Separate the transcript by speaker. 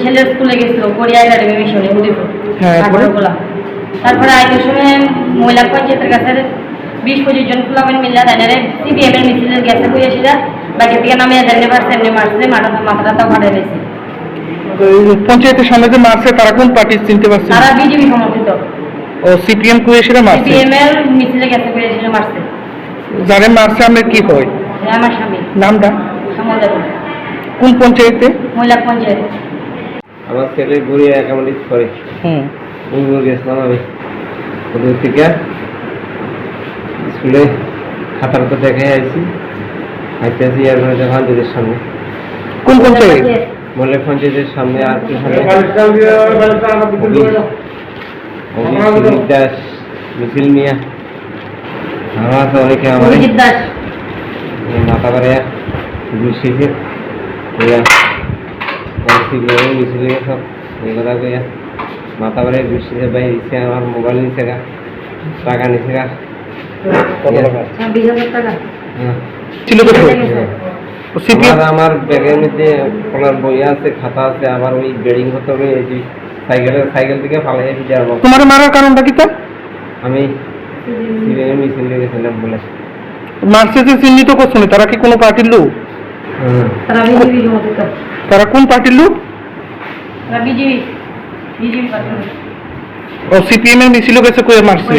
Speaker 1: ছেলের স্কুলে গেছিল কোরিয়া একাডেমি মিশনে উদয়পুর
Speaker 2: হ্যাঁ, তারপরে?
Speaker 1: তারপরে আইনের সময় মহিলা পঞ্চায়েতের কাছে 20-25 জন ফুলাবেন মিল্লা তাইনারে সিপিএম এর মিছিলের গেছে বই এসে বাকি থেকে নামে এমনি মারছে মাথাটা তো ফাটে গেছে।
Speaker 2: পঞ্চায়েতের সামনে যে মারছে তারা কোন পার্টি চিনতে পারছে?
Speaker 1: তারা বিজেপি সমর্থিত।
Speaker 2: ও সিপিএম কুয়েশিরা মারছে?
Speaker 1: সিপিএম এর মিছিলে গেছে বই এসে মারছে।
Speaker 2: যারে মারছে আপনার কি হয়?
Speaker 1: আমার স্বামী।
Speaker 2: নামটা?
Speaker 1: সমুদ্র।
Speaker 2: কোন পঞ্চায়েতে?
Speaker 1: মহিলা পঞ্চায়েত।
Speaker 3: আমার ছেলে ঘুরে একামলিত করে গেছিলাম আমি ওদের থেকে স্কুলে খাতার তো দেখে আইছি আইতে আছি আর পঞ্চায়েতের সামনে।
Speaker 2: কোন পঞ্চায়েত?
Speaker 3: মহিলা পঞ্চায়েতের সামনে আর কি দাস মিছিল মিয়া আরো আছে অনেকে আমার মাথা করে বুঝিয়েছে মিছিল সব এই কথা কইয়া মাথা করে বুঝিয়েছে ভাই দিচ্ছে আমার মোবাইল নিচ্ছে গা টাকা নিচ্ছে গা আমার ব্যাগের মধ্যে কলার বই আছে খাতা আছে আবার ওই বেডিং হতে হবে এই যে সাইকেল থেকে ফালাই দিতে যাবো।
Speaker 2: তোমার মারার কারণটা কি? আমি
Speaker 3: মিছিল গেছিলাম বলে
Speaker 2: মারছে যে চিহ্নিত করছো না তারা কি কোনো পার্টির লোক? তারা কোন পার্টির লোক? ও সিপিএম এর মিছিল গেছে কয়ে মারছে।